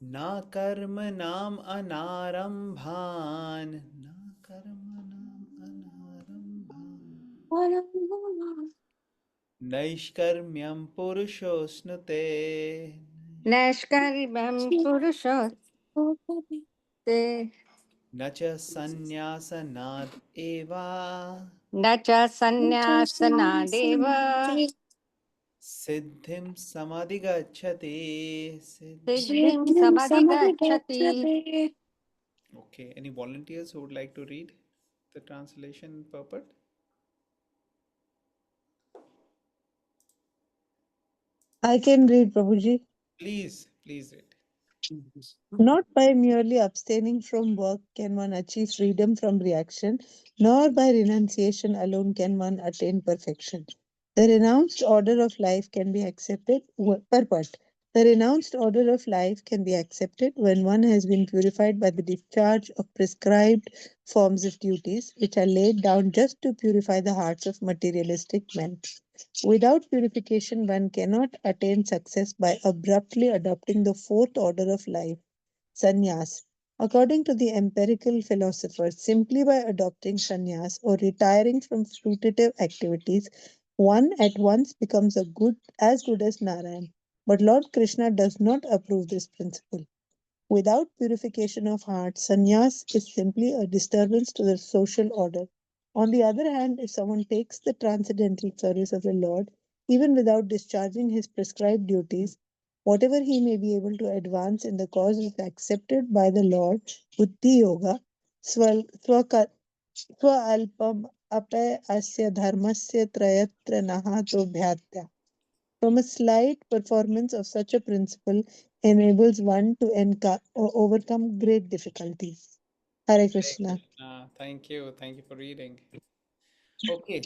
Na karmanam anarambhan. Na karmanam anarambhan. Naishkarmyam purushosnute. नैष्कर्म्यं पुरुषोत्ते Na cha sannyasanaad eva. न च सन्न्यासनादेव Siddhim samadhigacchati. सिद्धिं समधिगच्छति. Okay, any volunteers who would like to read the translation purport? I can read, Prabhuji. Please read. Not by merely abstaining from work can one achieve freedom from reaction, nor by renunciation alone can one attain perfection. The renounced order of life can be accepted. Purport. The renounced order of life can be accepted when one has been purified by the discharge of prescribed forms of duties, which are laid down just to purify the hearts of materialistic men. Without purification, one cannot attain success by abruptly adopting the fourth order of life, sannyas. According to the empirical philosophers, simply by adopting sannyas or retiring from fruitive activities, one at once becomes as good as Narayan. But Lord Krishna does not approve this principle. Without purification of heart, sannyas is simply a disturbance to the social order. On the other hand, if someone takes the transcendental service of the Lord, even without discharging his prescribed duties, whatever he may be able to advance in the cause is accepted by the Lord, buddhi yoga, swalpam ape asya dharmasya trayatra nahato bhyatya. From a slight performance of such a principle enables one to overcome great difficulties. Hare Hare Krishna. Krishna. Thank you. Thank you for reading. Okay,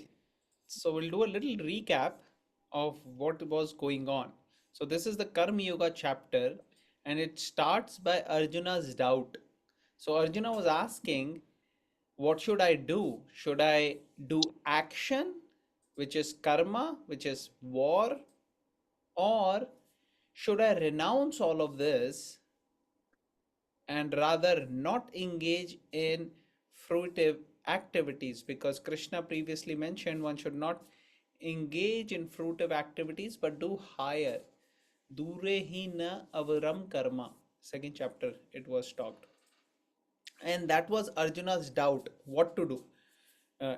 so we'll do a little recap of what was going on. So this is the Karma Yoga chapter, and it starts by Arjuna's doubt. So Arjuna was asking, what should I do? Should I do action, which is karma, which is war, or should I renounce all of this and rather not engage in fruitive activities? Because Krishna previously mentioned one should not engage in fruitive activities but do higher. Dure hi na avaram karma. Second chapter, it was talked. And that was Arjuna's doubt what to do,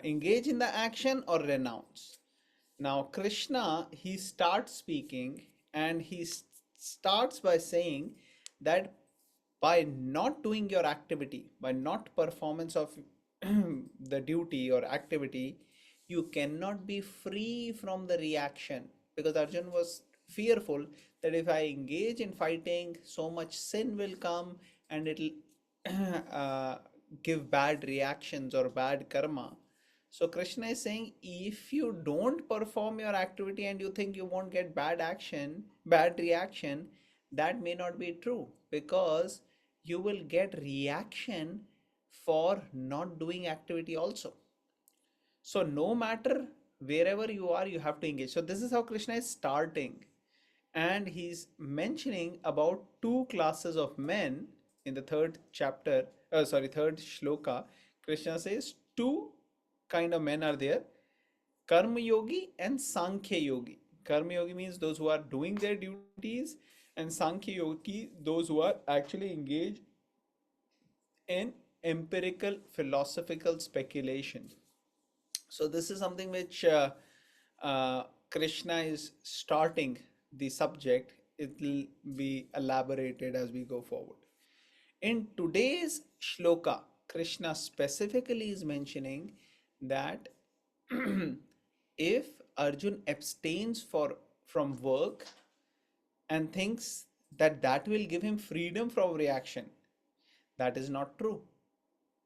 engage in the action or renounce. Now, Krishna, he starts speaking and he starts by saying that by not doing your activity, by not performance of the duty or activity, you cannot be free from the reaction. Because Arjun was fearful that if I engage in fighting, so much sin will come and it'll give bad reactions or bad karma. So Krishna is saying if you don't perform your activity and you think you won't get bad reaction, that may not be true, because you will get reaction for not doing activity also. So no matter wherever you are, you have to engage. So this is how Krishna is starting. And he's mentioning about two classes of men in the third chapter, third shloka. Krishna says two kind of men are there: Karma Yogi and Sankhya Yogi. Karma Yogi means those who are doing their duties, and Sankhya Yogi, those who are actually engaged in empirical philosophical speculation. So this is something which Krishna is starting the subject. It will be elaborated as we go forward. In today's shloka, Krishna specifically is mentioning that if Arjun abstains from work and thinks that that will give him freedom from reaction, that is not true,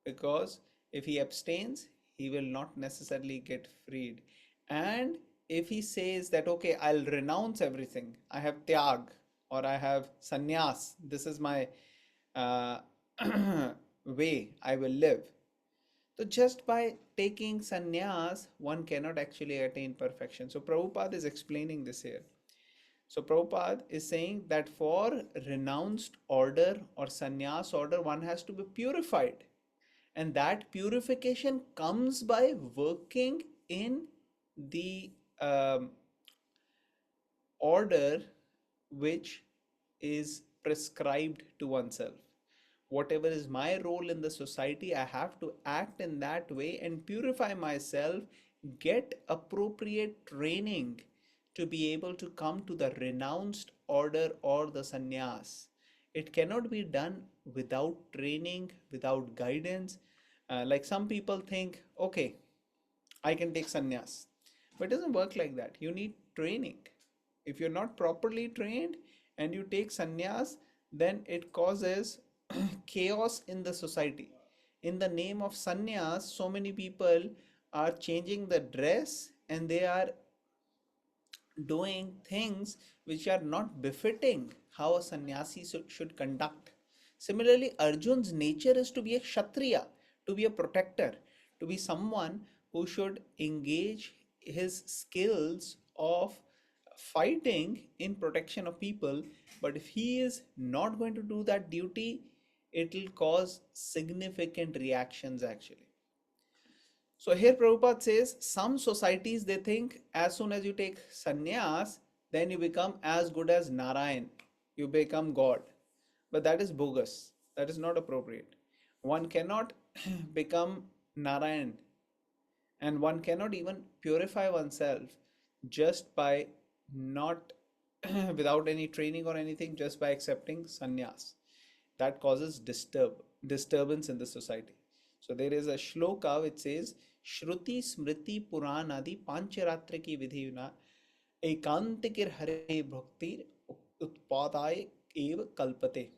because if he abstains, he will not necessarily get freed. And if he says that, okay, I'll renounce everything, I have tyag or I have sannyas, this is my uh, way I will live. So just by taking sannyas, one cannot actually attain perfection. So Prabhupada is explaining this here. So Prabhupada is saying that for renounced order or sannyas order, one has to be purified. And that purification comes by working in the order which is prescribed to oneself. Whatever is my role in the society, I have to act in that way and purify myself, get appropriate training to be able to come to the renounced order or the sannyas. It cannot be done without training, without guidance. Like some people think, okay, I can take sannyas. But it doesn't work like that. You need training. If you're not properly trained and you take sannyas, then it causes chaos in the society. In the name of sannyas, so many people are changing the dress and they are doing things which are not befitting how a sannyasi should conduct. Similarly, Arjun's nature is to be a kshatriya, to be a protector, to be someone who should engage his skills of fighting in protection of people. But if he is not going to do that duty, it will cause significant reactions actually. So here Prabhupada says some societies they think as soon as you take sannyas, then you become as good as Narayan. You become God. But that is bogus. That is not appropriate. One cannot become Narayan, and one cannot even purify oneself just by not without any training or anything, just by accepting sannyas. That causes disturbance in the society. So there is a shloka which says shruti smriti puranadi pancharaत्र ki vidhina ekantikir hare bhaktir utpadai ev kalpate.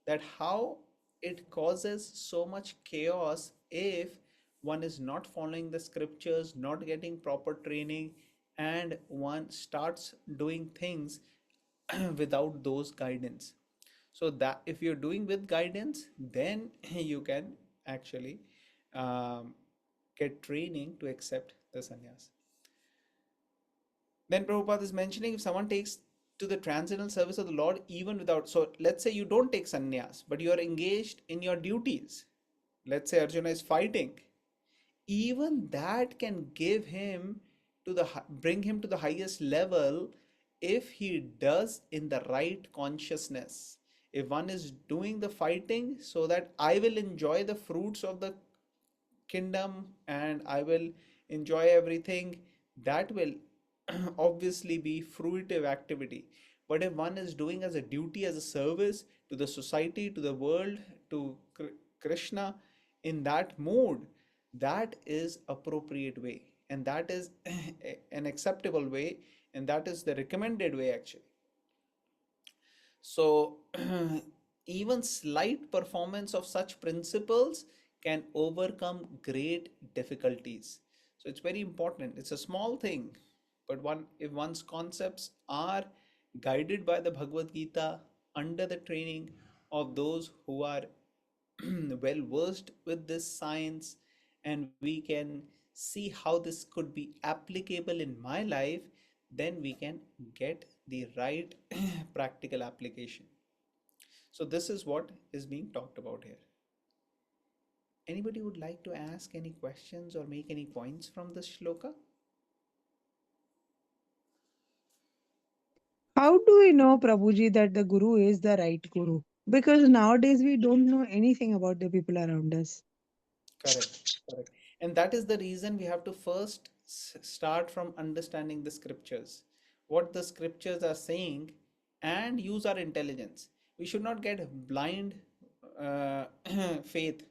That how it causes so much chaos if one is not following the scriptures, not getting proper training, and one starts doing things without those guidance. So that if you're doing with guidance, then you can actually um, get training to accept the sannyas. Then Prabhupada is mentioning if someone takes to the transcendental service of the Lord even without, so let's say you don't take sannyas, but you are engaged in your duties. Let's say Arjuna is fighting, even that can give him to the bring him to the highest level if he does in the right consciousness. If one is doing the fighting so that I will enjoy the fruits of the kingdom and I will enjoy everything, that will obviously be fruitive activity. But if one is doing as a duty, as a service to the society, to the world, to Krishna, in that mode, that is appropriate way, and that is an acceptable way, and that is the recommended way actually. So even slight performance of such principles can overcome great difficulties. So it's very important. It's a small thing, but one if one's concepts are guided by the Bhagavad Gita under the training of those who are well versed with this science, and we can see how this could be applicable in my life, then we can get the right practical application. So this is what is being talked about here. Anybody would like to ask any questions or make any points from this shloka? How do we know, Prabhuji, that the Guru is the right Guru? Because nowadays we don't know anything about the people around us. Correct, correct. And that is the reason we have to first start from understanding the scriptures, what the scriptures are saying, and use our intelligence. We should not get blind uh, faith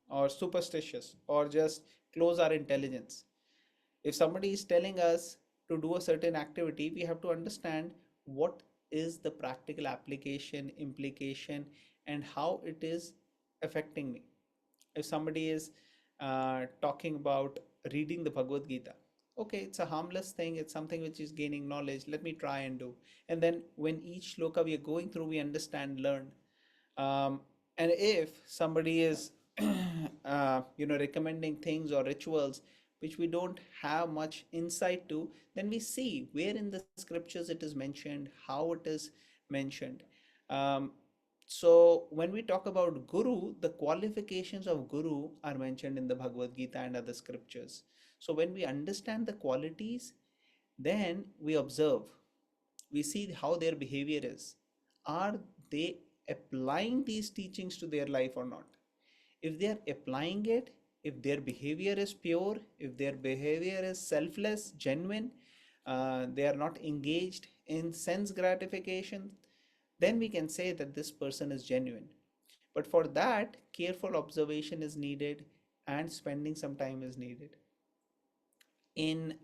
or superstitious or just close our intelligence. If somebody is telling us to do a certain activity, we have to understand what is the practical application, implication, and how it is affecting me. If somebody is talking about reading the Bhagavad Gita, okay, it's a harmless thing, it's something which is gaining knowledge, let me try and do. And then when each shloka we are going through, we understand, learn. um, and if somebody is recommending things or rituals which we don't have much insight to, then we see where in the scriptures it is mentioned, how it is mentioned. Um, so when we talk about Guru, the qualifications of Guru are mentioned in the Bhagavad Gita and other scriptures. So when we understand the qualities, then we observe, we see how their behavior is. Are they applying these teachings to their life or not? If they are applying it, if their behavior is pure, if their behavior is selfless, genuine, they are not engaged in sense gratification, then we can say that this person is genuine. But for that, careful observation is needed and spending some time is needed. In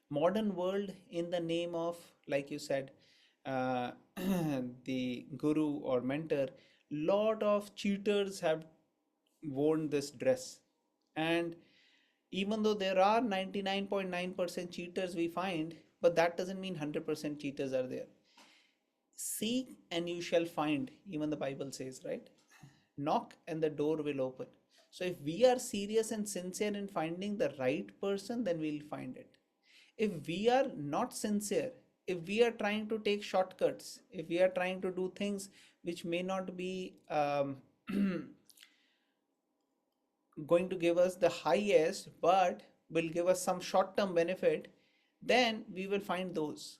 modern world, in the name of, like you said, uh, the guru or mentor, lot of cheaters have worn this dress. And even though there are 99.9% cheaters we find, but that doesn't mean 100% cheaters are there. Seek and you shall find, even the Bible says, right? Knock and the door will open. So if we are serious and sincere in finding the right person, then we'll find it. If we are not sincere, if we are trying to take shortcuts, if we are trying to do things which may not be going to give us the highest but will give us some short term benefit, then we will find those.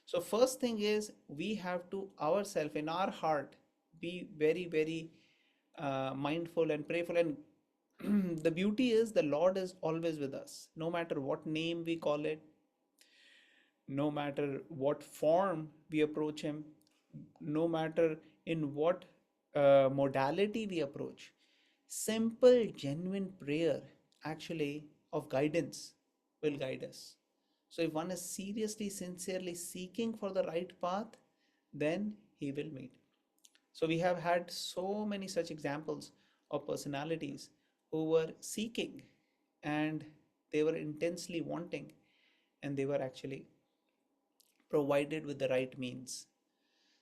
So first thing is, we have to ourselves in our heart be very very mindful and prayerful. And the beauty is the Lord is always with us, no matter what name we call it, no matter what form we approach him, no matter in what modality we approach. Simple, genuine prayer actually of guidance will guide us. So if one is seriously, sincerely seeking for the right path, then he will meet. So we have had so many such examples of personalities who were seeking and they were intensely wanting and they were actually provided with the right means.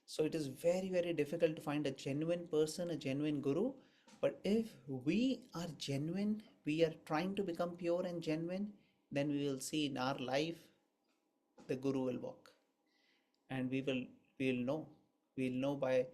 So it is very, very difficult to find a genuine person, a genuine guru. But if we are genuine, we are trying to become pure and genuine, then we will see in our life the guru will walk. And we'll know by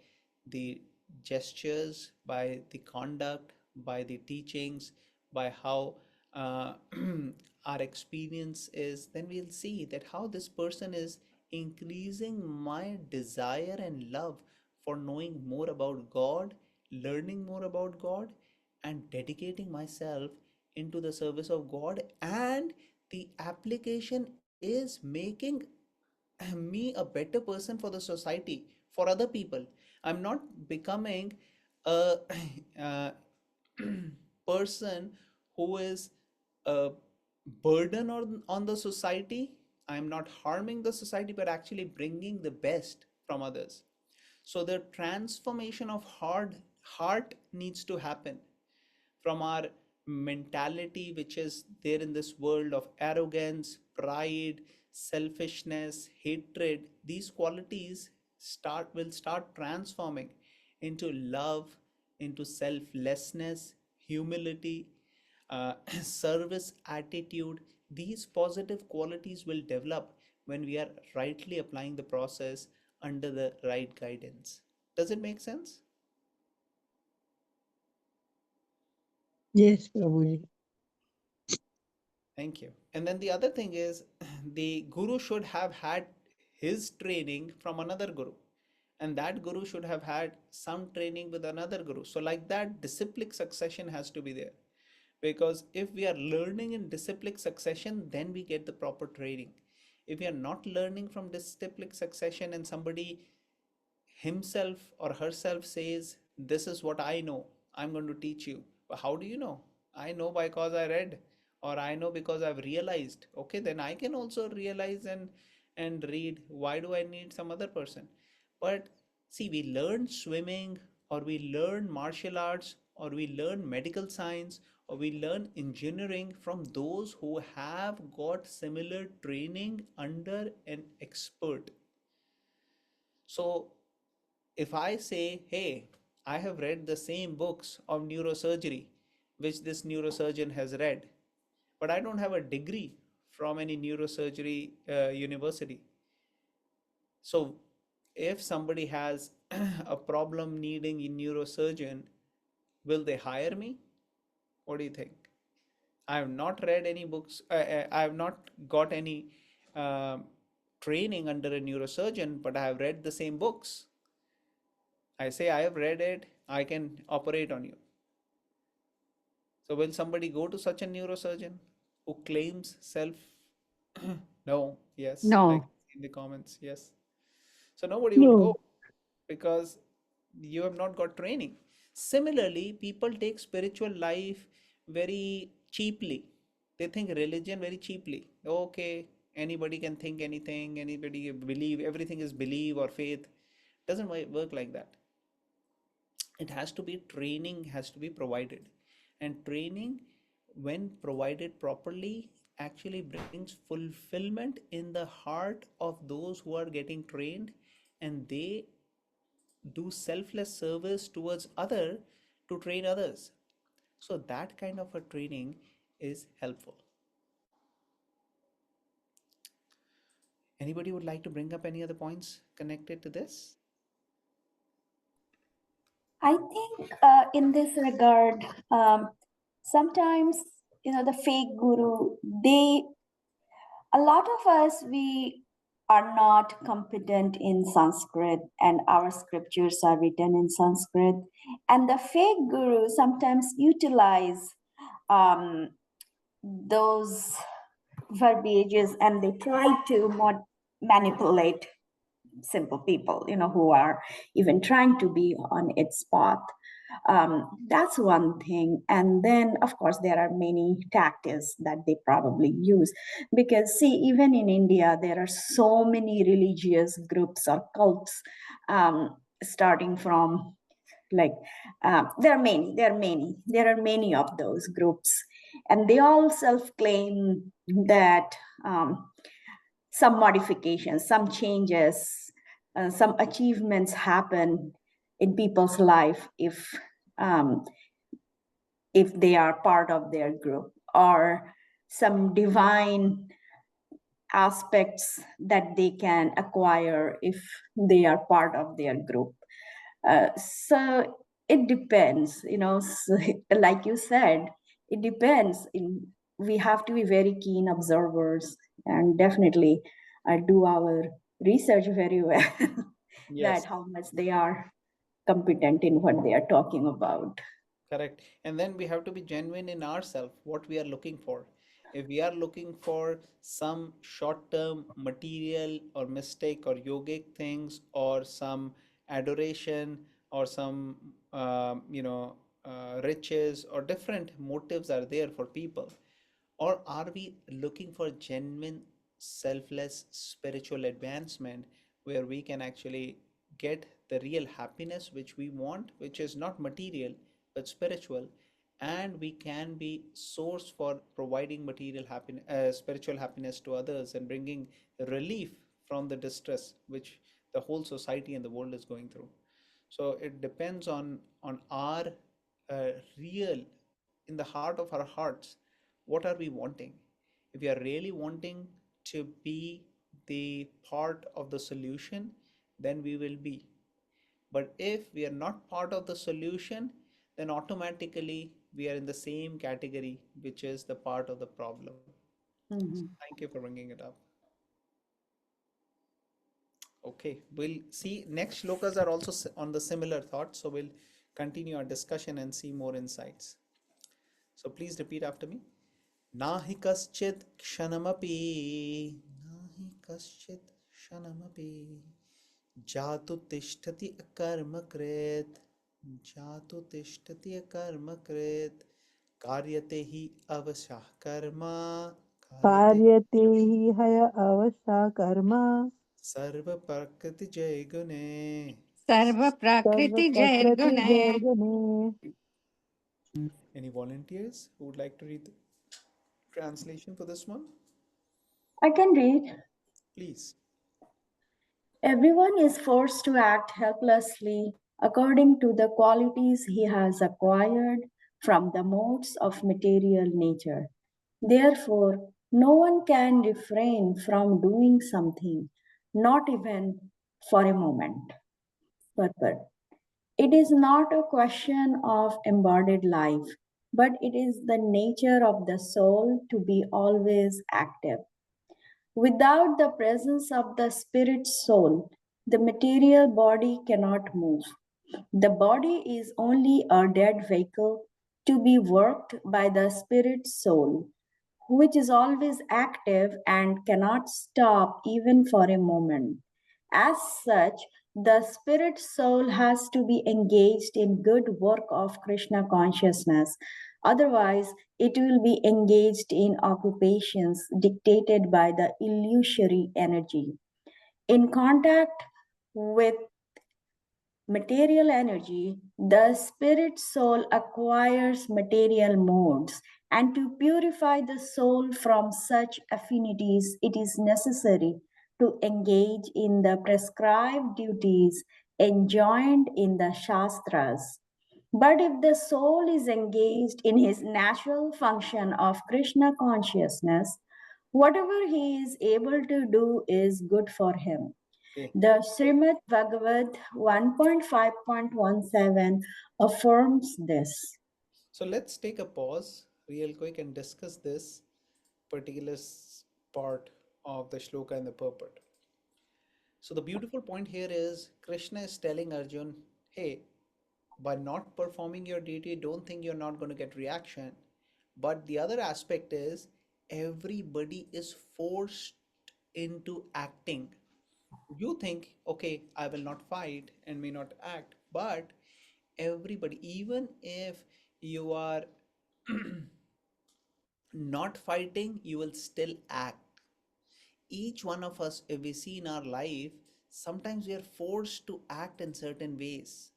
the gestures, by the conduct, by the teachings, by how our experience is. Then we'll see that how this person is increasing my desire and love for knowing more about God, learning more about God, and dedicating myself into the service of God. And the application is making me a better person for the society, for other people. I'm not becoming a uh, person who is a burden on the society. I'm not harming the society, but actually bringing the best from others. So the transformation of heart needs to happen from our mentality which is there in this world of arrogance, pride, selfishness, hatred. These qualities start transforming into love, into selflessness, humility, service attitude. These positive qualities will develop when we are rightly applying the process under the right guidance. Does it make sense? Yes, Prabhuji. Thank you. And then the other thing is, the guru should have had his training from another guru, and that guru should have had some training with another guru. So, like that, disciplic succession has to be there. Because if we are learning in disciplic succession, then we get the proper training. If we are not learning from disciplic succession and somebody himself or herself says, this is what I know, I'm going to teach you. But how do you know? I know because I read, or I know because I've realized. Okay, then I can also realize and read. Why do I need some other person? But see, we learn swimming, or we learn martial arts, or we learn medical science, or we learn engineering from those who have got similar training under an expert. So if I say, hey, I have read the same books of neurosurgery which this neurosurgeon has read, but I don't have a degree from any neurosurgery university. So if somebody has a problem needing a neurosurgeon, will they hire me? What do you think? I have not read any books. I have not got any um training under a neurosurgeon, but I have read the same books. I say I have read it, I can operate on you. So will somebody go to such a neurosurgeon who claims self? No, yes, I No. can see in the comments, yes. So nobody would go No. because you have not got training. Similarly, people take spiritual life very cheaply. They think religion very cheaply. Okay, anybody can think anything, anybody believe, everything is belief or faith. Doesn't work like that. It has to be training, has to be provided. And training, when provided properly, actually brings fulfillment in the heart of those who are getting trained, and they do selfless service towards other to train others. So that kind of a training is helpful. Anybody would like to bring up any other points connected to this? I think in this regard, sometimes the fake guru, a lot of us, we are not competent in Sanskrit, and our scriptures are written in Sanskrit, and the fake guru sometimes utilize um, those verbiages, and they try to manipulate simple people, who are even trying to be on its path. That's one thing. And then, of course, there are many tactics that they probably use. Because, see, even in India, there are so many religious groups or cults, starting from like there are many of those groups, and they all self-claim that some modifications, some changes, some achievements happen in people's life um, if they are part of their group, or some divine aspects that they can acquire if they are part of their group. So it depends, so, like you said, it depends. We have to be very keen observers and definitely do our research very well that Yes. how much they are competent in what they are talking about. Correct. And then we have to be genuine in ourselves, what we are looking for. If we are looking for some short-term material or mistake or yogic things or some adoration or some, riches or different motives are there for people, or are we looking for genuine, selfless spiritual advancement where we can actually get the real happiness which we want, which is not material but spiritual, and we can be source for providing material happiness, spiritual happiness to others and bringing relief from the distress which the whole society and the world is going through. So it depends on our real, in the heart of our hearts, what are we wanting. If we are really wanting to be the part of the solution, then we will be. But if we are not part of the solution, then automatically we are in the same category, which is the part of the problem. So Mhm. thank you for bringing it up. Okay, we'll see next shlokas are also on the similar thought, so we'll continue our discussion and see more insights. So please repeat after me. Nahi kaschit kshanamapi, nahi kaschit kshanamapi, jatu tishtati akarmakrit, jatu tishtati akarmakrit, karyate hi avasah karma, karyate कार्यते हि हय अवसा कर्म sarva prakriti jay gune. Sarva सर्व Prakriti Jai प्रकृति Gune. जैर्गुणे. Any volunteers who would like to read the translation for this one? I can read. Please. Everyone is forced to act helplessly according to the qualities he has acquired from the modes of material nature. Therefore, no one can refrain from doing something, not even for a moment. Purport. It is not a question of embodied life, but it is the nature of the soul to be always active. Without the presence of the spirit soul, the material body cannot move. The body is only a dead vehicle to be worked by the spirit soul, which is always active and cannot stop even for a moment. As such, the spirit soul has to be engaged in good work of Krishna consciousness. Otherwise, it will be engaged in occupations dictated by the illusory energy. In contact with material energy, the spirit soul acquires material modes, and to purify the soul from such affinities, it is necessary to engage in the prescribed duties enjoined in the Shastras. But if the soul is engaged in his natural function of Krishna consciousness, whatever he is able to do is good for him. Okay. The Srimad Bhagavad 1.5.17 affirms this. So let's take a pause real quick and discuss this particular part of the shloka and the purport. So the beautiful point here is Krishna is telling Arjun, hey, by not performing your duty, don't think you're not going to get reaction. But the other aspect is everybody is forced into acting. You think, okay, I will not fight and may not act, but everybody, even if you are not fighting, you will still act. Each one of us, if we see in our life, sometimes we are forced to act in certain ways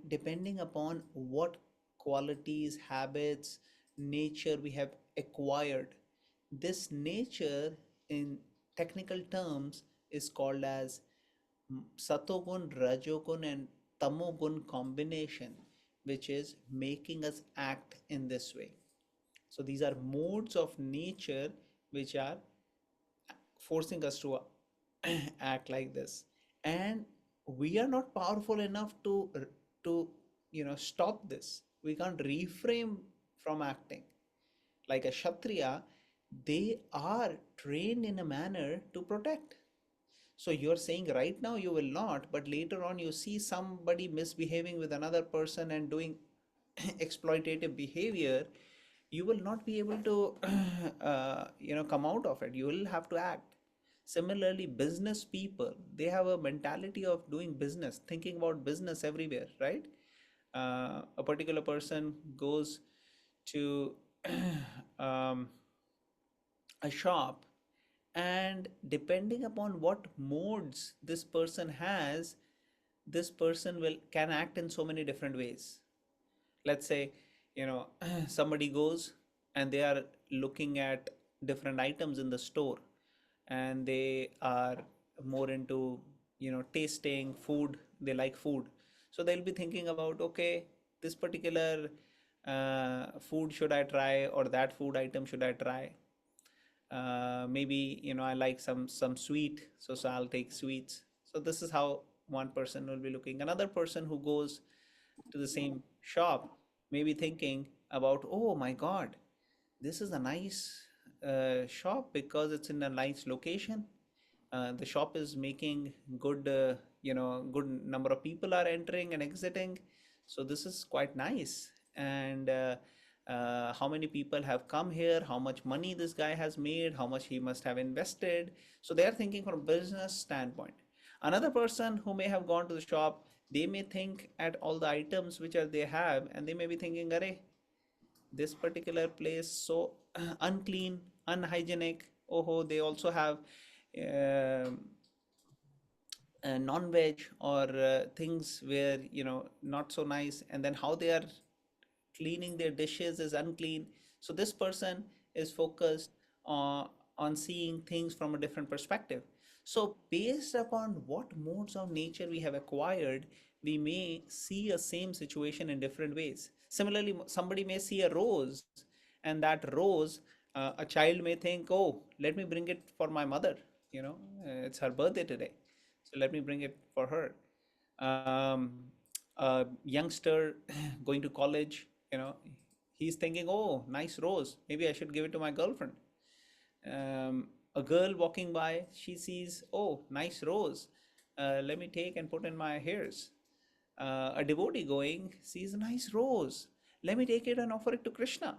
depending upon what qualities, habits, nature we have acquired. This nature, in technical terms, is called as satogun, rajogun, and tamogun combination, which is making us act in this way. So these are modes of nature which are forcing us to act like this, and we are not powerful enough to stop this. We can't reframe from acting. Like a kshatriya, they are trained in a manner to protect. So you're saying right now you will not, but later on you see somebody misbehaving with another person and doing exploitative behavior, you will not be able to come out of it. You will have to act. Similarly, business people, they have a mentality of doing business, thinking about business everywhere, right? A particular person goes to um, a shop, and depending upon what modes this person has, this person will can act in so many different ways. Let's say, somebody goes and they are looking at different items in the store, and they are more into tasting food. They like food, so they'll be thinking about, okay, this particular food should I try, or that food item should I try. Maybe I like some sweet, so I'll take sweets. So this is how one person will be looking. Another person who goes to the same shop may be thinking about, oh my god, this is a nice shop because it's in a nice location. The shop is making good, good number of people are entering and exiting, so this is quite nice. And how many people have come here, how much money this guy has made, how much he must have invested. So they are thinking from a business standpoint. Another person who may have gone to the shop, they may think at all the items which are they have, and they may be thinking, Array, this particular place so unclean, unhygienic. Oh, they also have um non-veg or things where not so nice, and then how they are cleaning their dishes is unclean. So this person is focused on seeing things from a different perspective. So based upon what modes of nature we have acquired, we may see a same situation in different ways. Similarly, somebody may see a rose, and that rose A child may think, oh, let me bring it for my mother. It's her birthday today, so let me bring it for her. A youngster going to college, he's thinking, oh, nice rose. Maybe I should give it to my girlfriend. A girl walking by, she sees, oh, nice rose. Let me take and put in my hairs. A devotee going sees a nice rose. Let me take it and offer it to Krishna.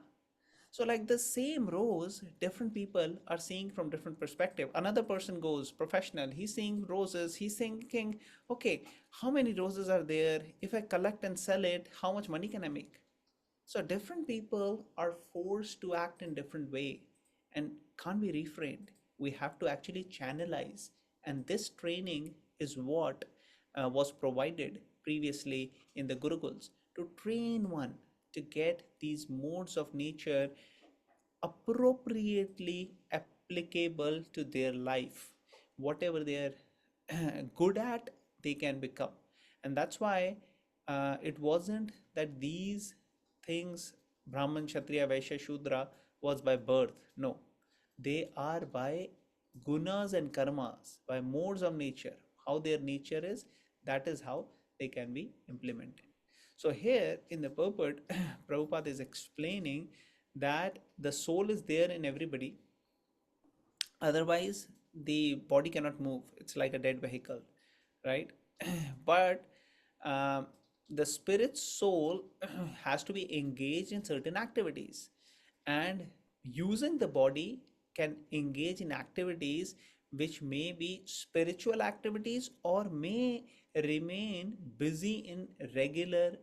So, like the same rose, different people are seeing from different perspective. Another person goes professional. He's seeing roses. He's thinking, okay, how many roses are there? If I collect and sell it, how much money can I make? So different people are forced to act in different way and can't be refrained. We have to actually channelize, and this training is what was provided previously in the Gurukuls to train one to get these modes of nature appropriately applicable to their life. Whatever they are good at, they can become. And that's why it wasn't that these things, Brahman, Kshatriya, Vaishya, Shudra, was by birth. No, they are by gunas and karmas, by modes of nature. How their nature is, that is how they can be implemented. So here in the purport, Prabhupada is explaining that the soul is there in everybody. Otherwise, the body cannot move. It's like a dead vehicle, right? But um, the spirit soul has to be engaged in certain activities, and using the body can engage in activities which may be spiritual activities or may remain busy in regular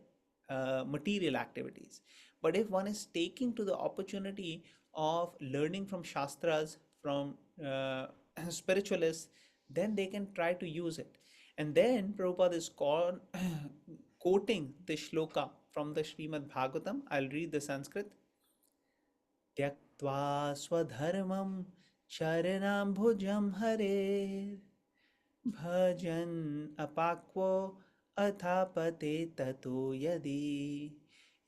material activities. But if one is taking to the opportunity of learning from shastras, from spiritualists, then they can try to use it. And then Prabhupada is quoting the shloka from the Srimad Bhagavatam. I'll read the Sanskrit. त्यक्त्वा स्वधर्मं चरणाम्बुजं हरेर् भजन् अपाक्वो अथापते ततो यदि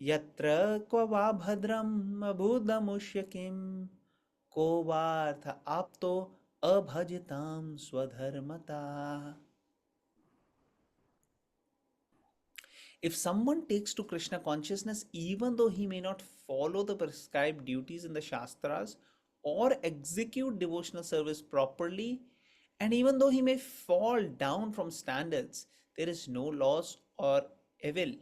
यत्र क्व वा भद्रम् अभूतमुष्य किं को वार्थ आप्तो अभजतां स्वधर्मता. If someone takes to Krishna consciousness, even though he may not follow the prescribed duties in the Shastras or execute devotional service properly, and even though he may fall down from standards, there is no loss or evil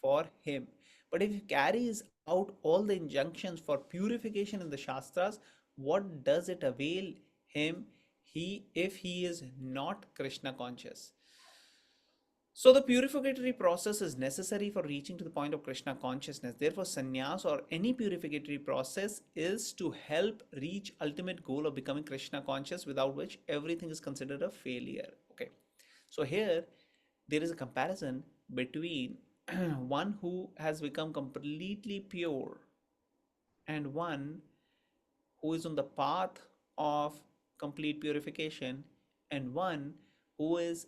for him. But if he carries out all the injunctions for purification in the Shastras, what does it avail him if he is not Krishna conscious? So the purificatory process is necessary for reaching to the point of Krishna consciousness. Therefore, sannyas or any purificatory process is to help reach ultimate goal of becoming Krishna conscious, without which everything is considered a failure. Okay. So here there is a comparison between one who has become completely pure and one who is on the path of complete purification, and one who is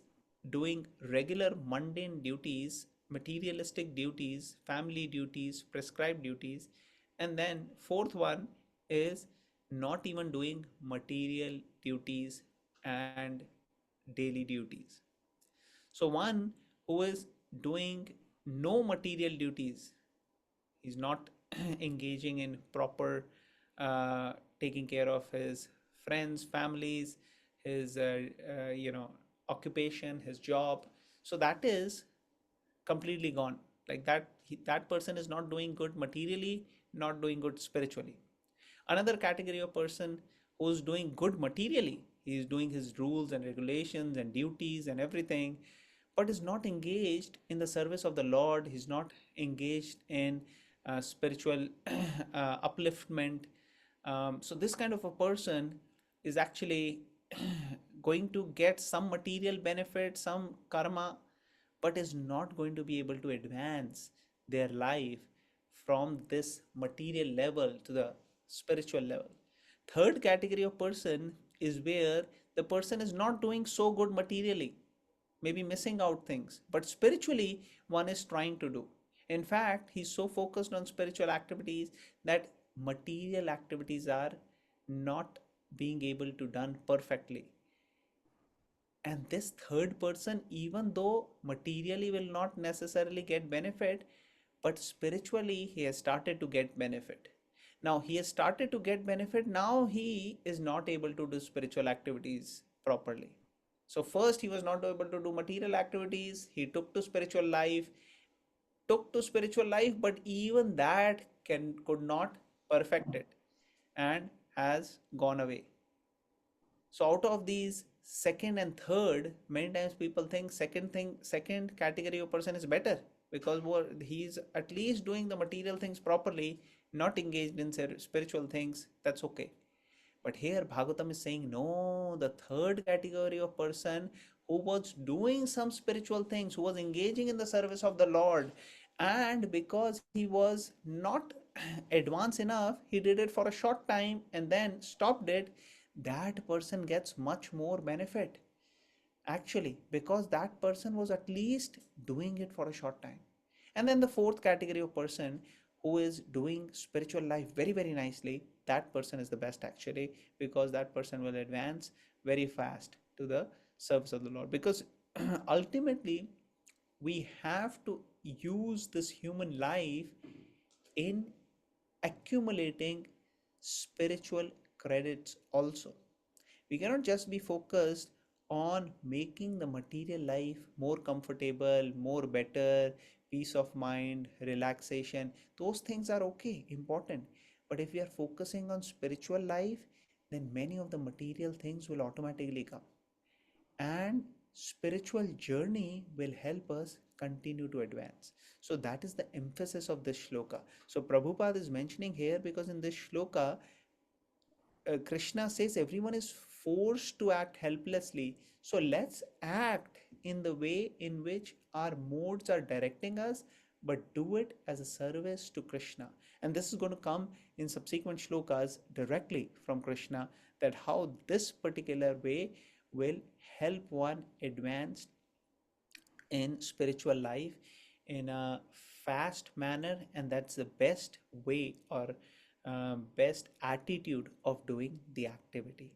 doing regular mundane duties, materialistic duties, family duties, prescribed duties, and then fourth one is not even doing material duties and daily duties. So one who is doing no material duties, he's not engaging in proper taking care of his friends, families, his occupation, his job. So that is completely gone. Like that, that person is not doing good materially, not doing good spiritually. Another category of person who's doing good materially, he is doing his rules and regulations and duties and everything, but is not engaged in the service of the Lord. He's not engaged in spiritual upliftment. So this kind of a person is actually going to get some material benefit, some karma, but is not going to be able to advance their life from this material level to the spiritual level. Third category of person is where the person is not doing so good materially, maybe missing out things, but spiritually one is trying to do. In fact, he's so focused on spiritual activities that material activities are not being able to done perfectly. And this third person, even though materially will not necessarily get benefit, but spiritually he has started to get benefit. Now he has started to get benefit. Now he is not able to do spiritual activities properly. So first he was not able to do material activities. He took to spiritual life, but even that could not perfect it and has gone away. So out of these second and third, many times people think second category of person is better because he's at least doing the material things properly, not engaged in spiritual things. That's okay. But here Bhagavatam is saying, no, the third category of person who was doing some spiritual things, who was engaging in the service of the Lord, and because he was not advanced enough, he did it for a short time and then stopped it, that person gets much more benefit actually, because that person was at least doing it for a short time. And then the fourth category of person who is doing spiritual life very, very nicely, that person is the best actually, because that person will advance very fast to the service of the Lord. Because ultimately, we have to use this human life in accumulating spiritual credits also. We cannot just be focused on making the material life more comfortable, more better, peace of mind, relaxation. Those things are okay, important. But if we are focusing on spiritual life, then many of the material things will automatically come. And spiritual journey will help us continue to advance. So that is the emphasis of this shloka. So Prabhupada is mentioning here because in this shloka, Krishna says everyone is forced to act helplessly. So let's act in the way in which our modes are directing us, but do it as a service to Krishna. And this is going to come in subsequent shlokas directly from Krishna, that how this particular way will help one advance in spiritual life in a fast manner, and that's the best way or best attitude of doing the activity.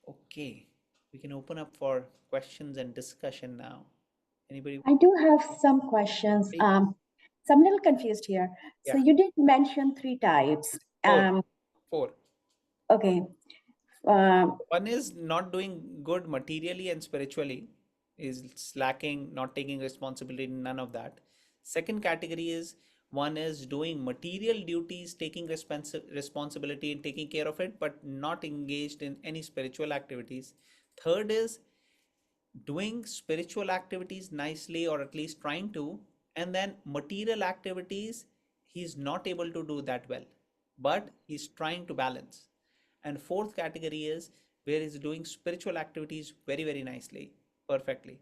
Okay, we can open up for questions and discussion now. Anybody? I do have some questions. So I'm a little confused here. So Yeah, you did mention three types. four. Four. Okay. One is not doing good materially and spiritually, is slacking, not taking responsibility, none of that. Second category is one is doing material duties, taking responsibility and taking care of it, but not engaged in any spiritual activities. Third is doing spiritual activities nicely, or at least trying to, and then material activities he's not able to do that well, but he's trying to balance. And fourth category is where he's doing spiritual activities very, very nicely, perfectly,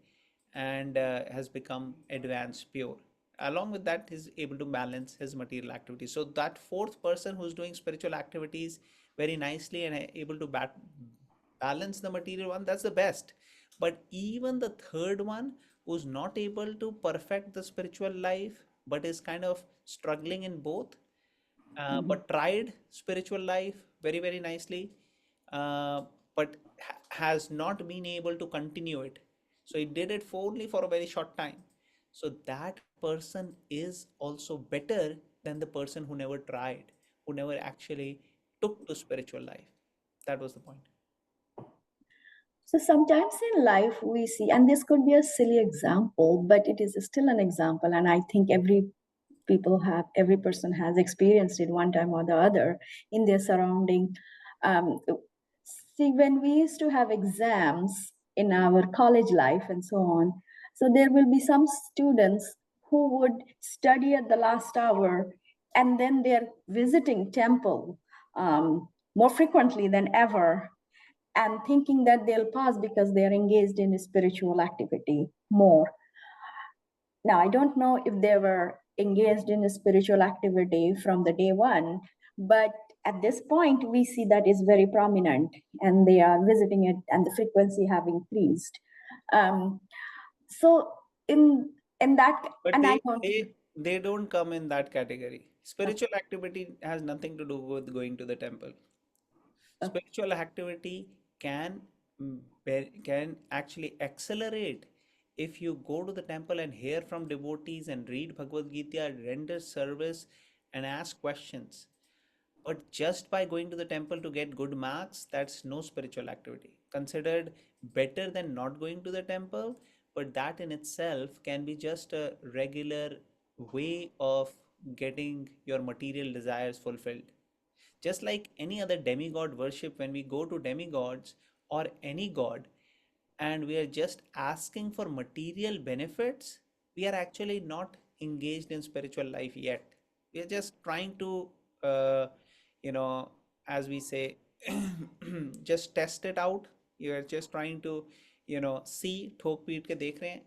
and has become advanced, pure. Along with that, he's able to balance his material activities. So that fourth person who's doing spiritual activities very nicely and able to balance the material one, that's the best. But even the third one who's not able to perfect the spiritual life, but is kind of struggling in both, but tried spiritual life very, very nicely, but has not been able to continue it. So he did it only for a very short time. So that person is also better than the person who never tried, who never actually took to spiritual life. That was the point. So sometimes in life we see, and this could be a silly example, but it is still an example, and I think every person has experienced it one time or the other in their surrounding. See, when we used to have exams in our college life and so on, so there will be some students who would study at the last hour, and then they're visiting temple more frequently than ever, and thinking that they'll pass because they're engaged in spiritual activity more. Now, I don't know if they were engaged in a spiritual activity from the day one, but at this point, we see that is very prominent, and they are visiting it, and the frequency have increased. So in that, But and I they don't. they they don't come in that category. Spiritual activity has nothing to do with going to the temple. Okay. Spiritual activity can can actually accelerate if you go to the temple and hear from devotees and read Bhagavad Gita, render service and ask questions. But just by going to the temple to get good marks, that's no spiritual activity. Considered better than not going to the temple, but that in itself can be just a regular way of getting your material desires fulfilled. Just like any other demigod worship, when we go to demigods or any god and we are just asking for material benefits, we are actually not engaged in spiritual life yet. We are just trying to, uh, you know, as we say, just test it out. You are just trying to, see, ठोक पीट के देख रहे हैं.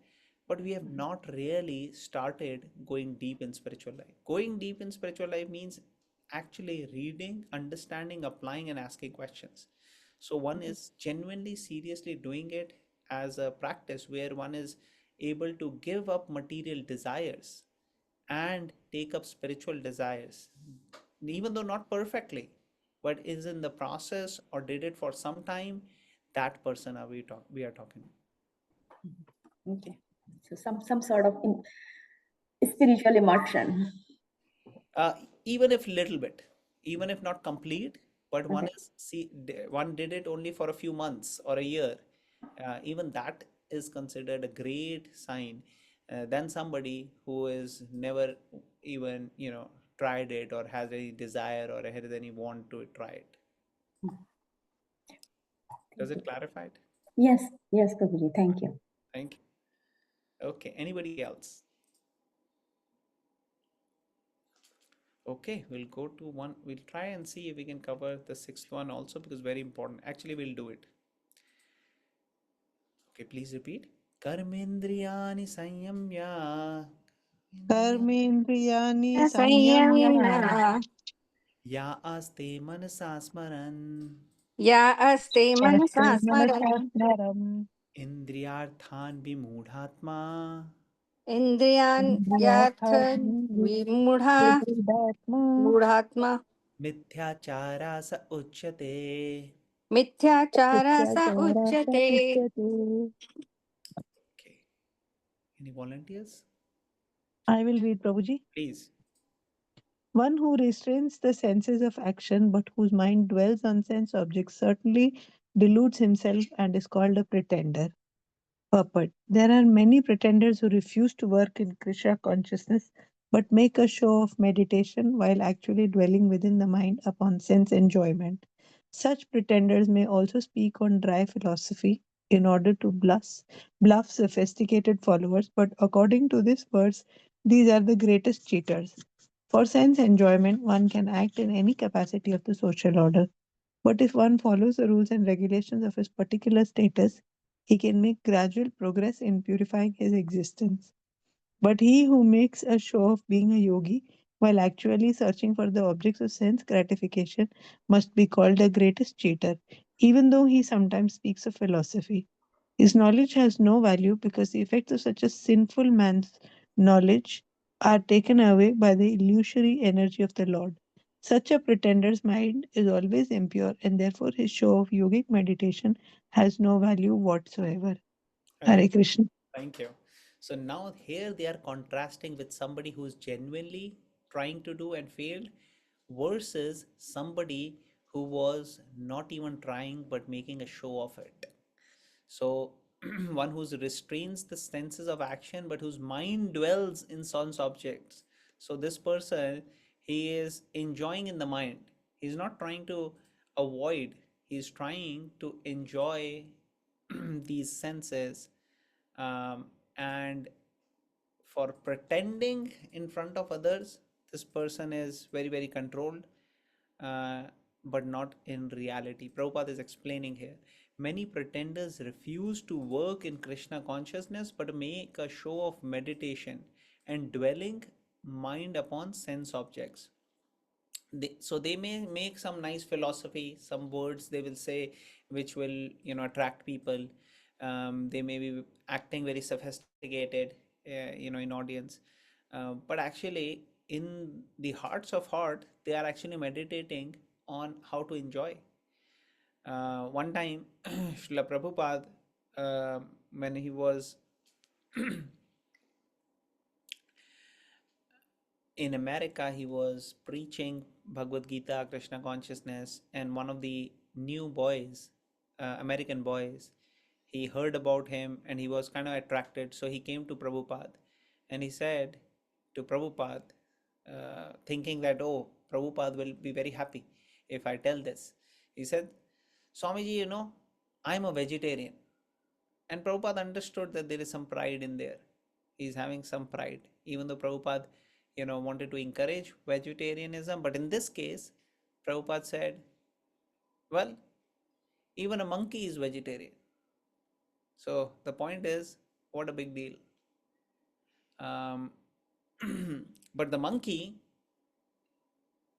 But we have not really started going deep in spiritual life. Going deep in spiritual life means actually reading, understanding, applying, and asking questions. So one is genuinely, seriously doing it as a practice where one is able to give up material desires and take up spiritual desires, even though not perfectly, but is in the process or did it for some time. That person are we are talking. Okay. So some sort of spiritual immersion. uh, Even if little bit, even if not complete, but one Okay. is one did it only for a few months or a year, even that is considered a great sign than somebody who is never even tried it or has any desire or has any want to try it. Does Thank it you. clarify it? Yes, yes, Prabhuji. Thank you. Thank you. Okay, anybody else? Okay, we'll go to one. We'll try and see if we can cover the sixth one also because very important. Actually, we'll do it. Okay, please repeat. Karmendriyani sanyamya. कर्मेन्द्रियाणि संयम्य संयम्य Ya aste manasa smaran. या अस्ते अस्ते मनसा मनसा स्मरन् स्मरम् Indriyarthan vimudhatma. इन्द्रियान् याथ विमूढा विगूढात्मा मूढात्मा Mithyachara sa uchyate. मिथ्याचारः स मिथ्याचारः स उच्यते. उच्यते. Okay. Any volunteers? I will read, Prabhuji. Please. One who restrains the senses of action but whose mind dwells on sense objects certainly deludes himself and is called a pretender. Purport. There are many pretenders who refuse to work in Krishna consciousness but make a show of meditation while actually dwelling within the mind upon sense enjoyment. Such pretenders may also speak on dry philosophy in order to bluff sophisticated followers, but according to this verse, these are the greatest cheaters. For sense enjoyment, one can act in any capacity of the social order. But if one follows the rules and regulations of his particular status, he can make gradual progress in purifying his existence. But he who makes a show of being a yogi while actually searching for the objects of sense gratification must be called the greatest cheater, even though he sometimes speaks of philosophy. His knowledge has no value because the effects of such a sinful man's knowledge are taken away by the illusory energy of the Lord. Such a pretender's mind is always impure, and therefore his show of yogic meditation has no value whatsoever. Hare Right. Krishna. Thank you. So now here they are contrasting with somebody who's genuinely trying to do and failed versus somebody who was not even trying but making a show of it. So one who restrains the senses of action but whose mind dwells in sense objects. So this person, he is enjoying in the mind. He's not trying to avoid, he's trying to enjoy these senses, and for pretending in front of others, this person is very, very controlled, uh, but not in reality. Prabhupada is explaining here. Many pretenders refuse to work in Krishna consciousness but make a show of meditation and dwelling mind upon sense objects. So they may make some nice philosophy, some words they will say which will attract people. They may be acting very sophisticated in audience, but actually in the hearts of heart, they are actually meditating on how to enjoy. One time, Srila Prabhupada, when he was in America, he was preaching Bhagavad Gita, Krishna consciousness, and one of the new boys, American boys, he heard about him and he was kind of attracted. So he came to Prabhupada and he said to Prabhupada, thinking that, oh, Prabhupada will be very happy if I tell this. He said, Swamiji, I'm a vegetarian. And Prabhupada understood that there is some pride in there. He's having some pride, even though Prabhupada, wanted to encourage vegetarianism. But in this case, Prabhupada said, well, even a monkey is vegetarian. So the point is, what a big deal. Um, but the monkey,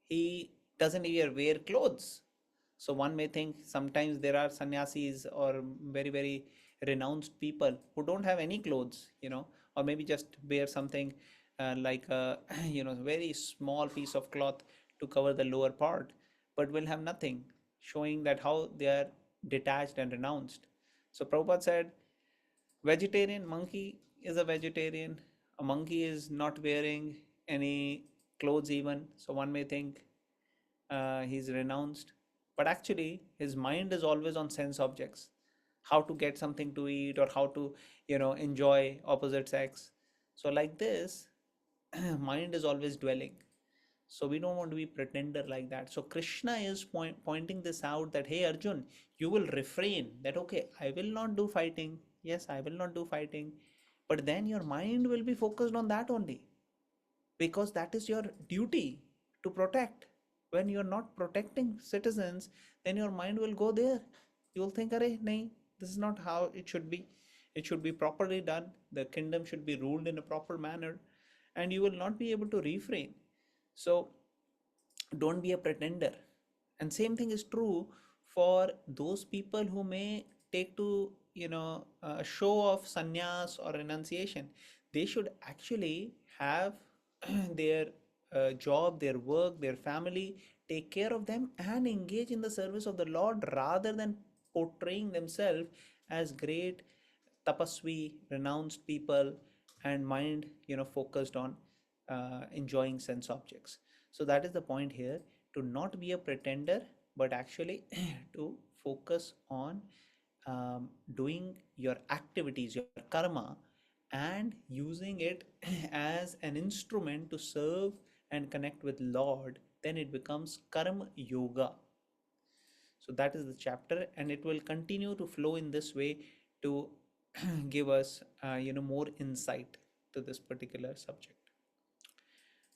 he doesn't even wear clothes. So one may think sometimes there are sannyasis or very, very renounced people who don't have any clothes, or maybe just wear something like a, very small piece of cloth to cover the lower part, but will have nothing, showing that how they are detached and renounced. So Prabhupada said, vegetarian monkey is a vegetarian. A monkey is not wearing any clothes even. So one may think he's renounced, but actually his mind is always on sense objects, how to get something to eat or how to enjoy opposite sex. So like this, mind is always dwelling. So we don't want to be pretender like that. So Krishna is pointing this out, that hey Arjun, you will refrain, that okay, I will not do fighting. Yes, I will not do fighting, but then your mind will be focused on that only, because that is your duty to protect. When you're not protecting citizens, then your mind will go there. You will think, "Arey, nahi, this is not how it should be. It should be properly done. The kingdom should be ruled in a proper manner," and you will not be able to refrain. So don't be a pretender. And same thing is true for those people who may take to show of sannyas or renunciation. They should actually have their job, their work, their family, take care of them and engage in the service of the Lord, rather than portraying themselves as great tapasvi, renounced people, and mind focused on enjoying sense objects. So that is the point here, to not be a pretender, but actually to focus on doing your activities, your karma, and using it as an instrument to serve and connect with Lord. Then it becomes karma yoga. So that is the chapter, and it will continue to flow in this way to give us more insight to this particular subject.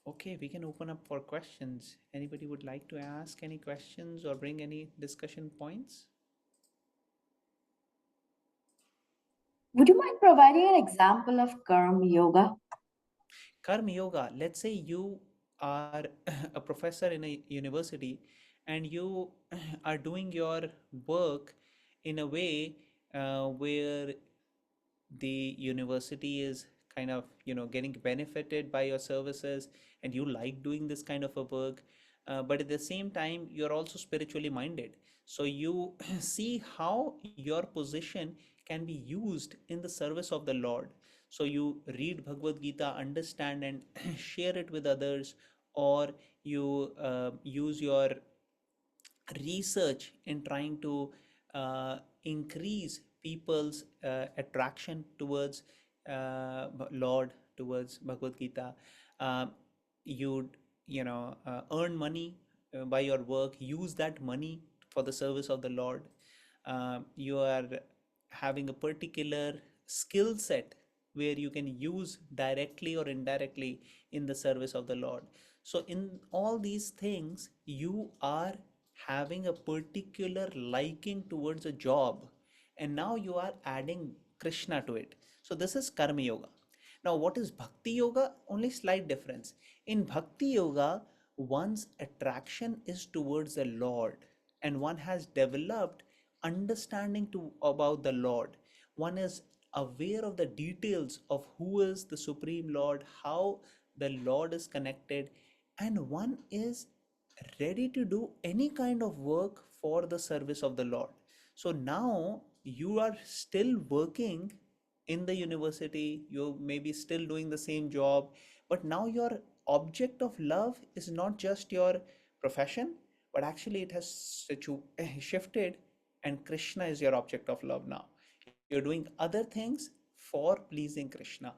Okay, we can open up for questions. Anybody would like to ask any questions or bring any discussion points? Would you mind providing an example of karma yoga? Karma yoga, let's say you are a professor in a university and you are doing your work in a way where the university is kind of getting benefited by your services, and you like doing this kind of a work, but at the same time you're also spiritually minded. So you see how your position can be used in the service of the Lord. So you read Bhagavad Gita, understand and share it with others, or you use your research in trying to increase people's attraction towards Lord, towards Bhagavad Gita. Um, you earn money by your work, use that money for the service of the Lord. You are having a particular skill set where you can use directly or indirectly in the service of the Lord. So in all these things, you are having a particular liking towards a job, and now you are adding Krishna to it. So this is Karma Yoga. Now, what is Bhakti Yoga? Only slight difference. In Bhakti Yoga, one's attraction is towards the Lord, and one has developed understanding to about the Lord. One is aware of the details of who is the Supreme Lord, how the Lord is connected, and one is ready to do any kind of work for the service of the Lord. So now you are still working in the university, you may be still doing the same job, but now your object of love is not just your profession, but actually it has shifted, and Krishna is your object of love now. You're doing other things for pleasing Krishna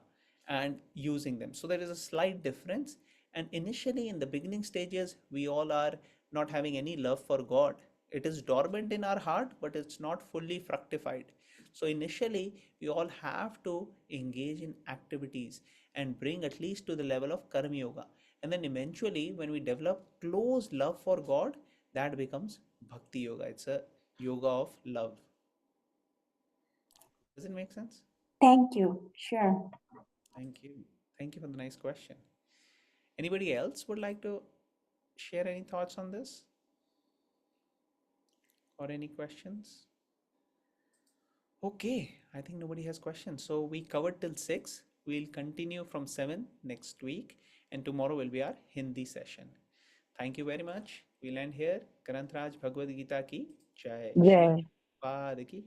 and using them. So there is a slight difference. And initially, in the beginning stages, we all are not having any love for God. It is dormant in our heart, but it's not fully fructified. So initially, we all have to engage in activities and bring at least to the level of Karma Yoga. And then eventually, when we develop close love for God, that becomes Bhakti Yoga. It's a yoga of love. Does it make sense? Thank you. Sure. Thank you. Thank you for the nice question. Anybody else would like to share any thoughts on this or any questions? Okay, I think nobody has questions. So we covered till 6. We'll continue from 7 next week, and tomorrow will be our Hindi session. Thank you very much. We'll end here. Granth Raj Bhagavad Gita ki Jai. Yeah. Shri Pad ki